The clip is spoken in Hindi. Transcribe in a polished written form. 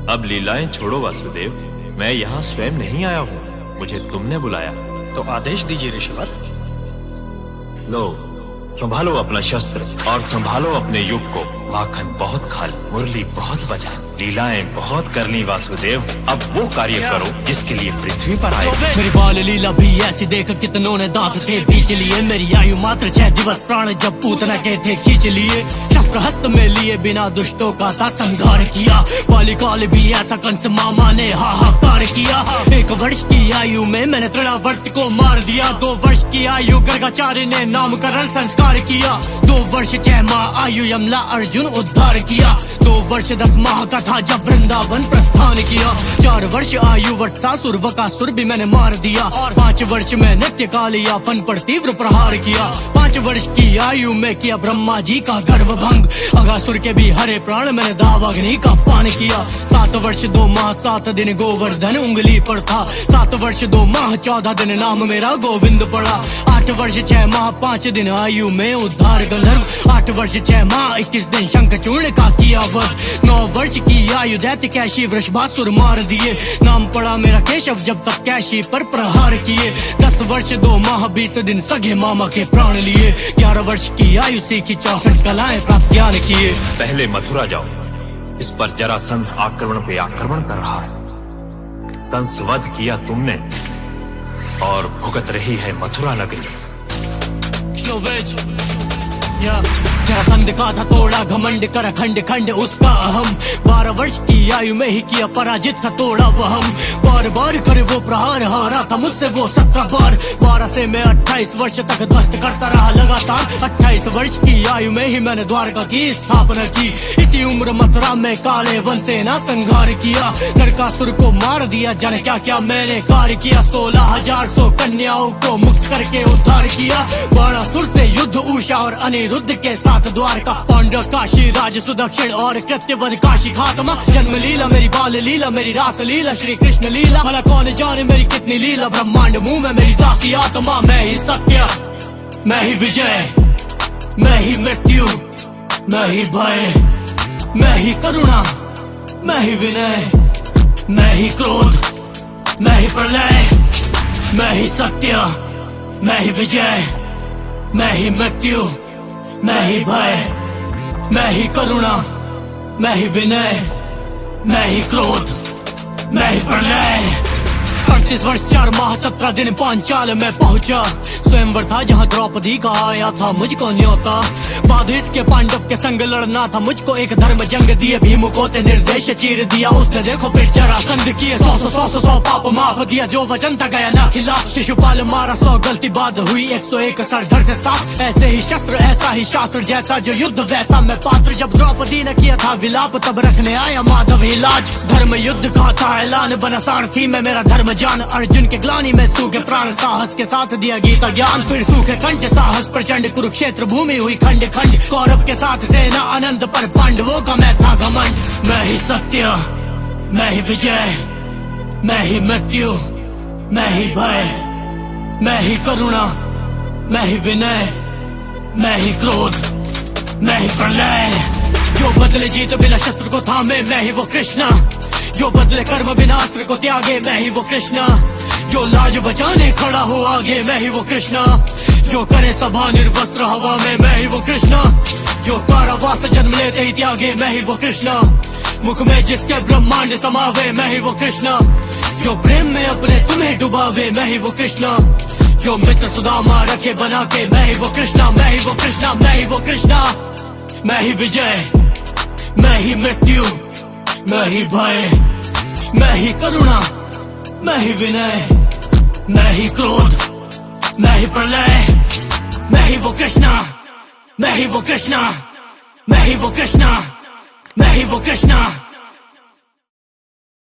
अब लीलाएं छोड़ो वासुदेव, मैं यहाँ स्वयं नहीं आया हूँ, मुझे तुमने बुलाया। तो आदेश दीजिए ऋषिवर। लो, संभालो अपना शस्त्र और संभालो अपने युग को। माखन बहुत खा ली, मुरली बहुत बजा, लीलाएं बहुत कर ली वासुदेव। अब वो कार्य करो जिसके लिए पृथ्वी पर आए। मेरी बाल लीला भी ऐसी देख कितनों ने दांत थे बीच लिए। मेरी आयु मात्र 6 दिवस, प्राण जब पूतना के थे खींच लिए। शस्त्र हस्त में लिए बिना दुष्टों का था संहार किया। बालिकाल भी ऐसा कंस मामा ने हाहाकार किया। 1 वर्ष की आयु में मैंने तृणावर्त को मार दिया। 2 वर्ष की आयु गर्गाचार्य ने नामकरण संस्कार किया। 2 वर्ष 6 माह आयु यमला अर्जुन उद्धार किया। 2 वर्ष 10 माह का था जब वृंदावन प्रस्थान किया। 4 वर्ष आयु वत्सासुर वकासुर भी मैंने मार दिया। और 5 वर्ष में नित्य कालिया फन पर तीव्र प्रहार किया। 5 वर्ष की आयु में किया ब्रह्मा जी का गर्व भंग। अगासुर के भी हरे प्राण मैंने दावाग्नि का पान किया। 7 वर्ष 2 माह 7 दिन गोवर्धन उंगली पर था। 7 वर्ष 2 माह 14 दिन नाम मेरा गोविंद पड़ा। 8 वर्ष 6 माह 5 दिन आयु में उद्धार गंधर्व। 8 वर्ष 6 माह 21 दिन शंखचूर्ण का किया वध। 9 वर्ष की आयु दैत्य कैशी वृषभासुर मार दिए। नाम पड़ा मेरा केशव जब तक कैशी पर प्रहार किए। 10 वर्ष 2 माह 20 दिन सगे मामा के प्राण लिए। 11 वर्ष की आयु सीखी 64 कलाएं प्राप्त ज्ञान किए। पहले मथुरा जाओ, इस पर जरासंध आक्रमण पे आक्रमण कर रहा है। कंस वध किया तुमने और भुगत रही है मथुरा नगरी। जरासंध का था तोड़ा घमंड कर खंड खंड उसका अहम। 12 वर्ष की आयु में ही किया पराजित था तोड़ा वहम। बार बार करे वो प्रहार, हारा था मुझसे वो 17 बार। 12 से मैं 28 वर्ष तक ध्वस्त करता रहा लगातार। 28 वर्ष की आयु में ही मैंने द्वारका की स्थापना की। इसी उम्र मथुरा में काले वन से ना संहार किया। नरकासुर को मार दिया, जाने क्या क्या मैंने कार्य किया। 16,000 कन्याओं को मुक्त करके उद्धार किया। बाणासुर से युद्ध उषा और अनिरुद्ध के साथ द्वारका। पांडव काशी राज सुदक्षिण और कृत्यवध काशी खात्मा। जन्म लीला मेरी, बाल लीला मेरी, रास लीला श्री कृष्ण लीला। भला कौन जाने मेरी कितनी लीला, ब्रह्मांड मुंह में मेरी दासी आत्मा। मैं ही सत्य, मैं ही विजय, मैं ही मृत्यु, मैं ही भय, मैं ही करुणा, मैं ही विनय, मैं ही क्रोध, मैं ही प्रलय। मैं ही सत्य, मैं ही विजय, मैं ही मृत्यु, मैं ही भय, मैं ही करुणा, मैं ही विनय, मैं ही क्रोध, मैं ही प्रलय। 38 वर्ष 4 माह 17 दिन पांचाल में पहुंचा। स्वयंवर था जहां द्रौपदी का आया था मुझको न्योता। बाद इसके पांडव के संग लड़ना था मुझको एक धर्म जंग दिए। भीम को ते निर्देश चीर दिया उसने, देखो फिर जरासंध किए। 100 पाप माफ दिया, जो वचन था गया ना खिलाफ। शिशुपाल मारा 100 गलती बाद हुई 101 सरधर से साफ। ऐसे ही शस्त्र ऐसा ही शास्त्र, जैसा जो युद्ध वैसा मैं पात्र। जब द्रौपदी ने किया था विलाप तब रखने आया माधव इलाज। धर्म युद्ध का था ऐलान, बना सारथी में मेरा धर्म जान। अर्जुन के ग्लानी में सूखे प्राण, साहस के साथ दिया गीता ज्ञान। फिर सूखे कंठ साहस प्रचंड, कुरुक्षेत्र भूमि हुई खंड खंड। कौरव के साथ सेना अनंत पर पांडवों का मैं था घमंड। मैं ही सत्य, मैं ही विजय, मैं ही मृत्यु, मैं ही भय, मैं ही करुणा, मैं ही विनय, मैं ही क्रोध, मैं ही प्रलय। जो बदले जीत बिना शस्त्र को थामे, मैं ही वो कृष्णा। जो बदले कर्म बिना अस्त्र को त्यागे, मैं ही वो कृष्णा। जो लाज बचाने खड़ा हो आगे, मैं ही वो कृष्णा। जो करे सभा निर्वस्त्र हवा में, मैं ही वो कृष्णा। जो कारावास जन्म लेते ही त्यागे, मैं ही वो कृष्णा। मुख में जिसके ब्रह्मांड समावे, मैं ही वो कृष्णा। जो प्रेम में अपने तुम्हें डुबावे, मैं ही वो कृष्णा। जो मित्र सुदामा रखे बना के, मैं ही वो कृष्णा, मैं ही वो कृष्णा, मैं ही वो कृष्णा। मैं ही विजय, मैं ही मृत्यु, मैं ही भय, मैं ही करुणा, मैं ही विनय, मैं ही क्रोध, मैं ही प्रलय। मैं ही वो कृष्णा, मैं ही वो कृष्णा, मैं ही वो कृष्णा, मैं ही वो कृष्णा।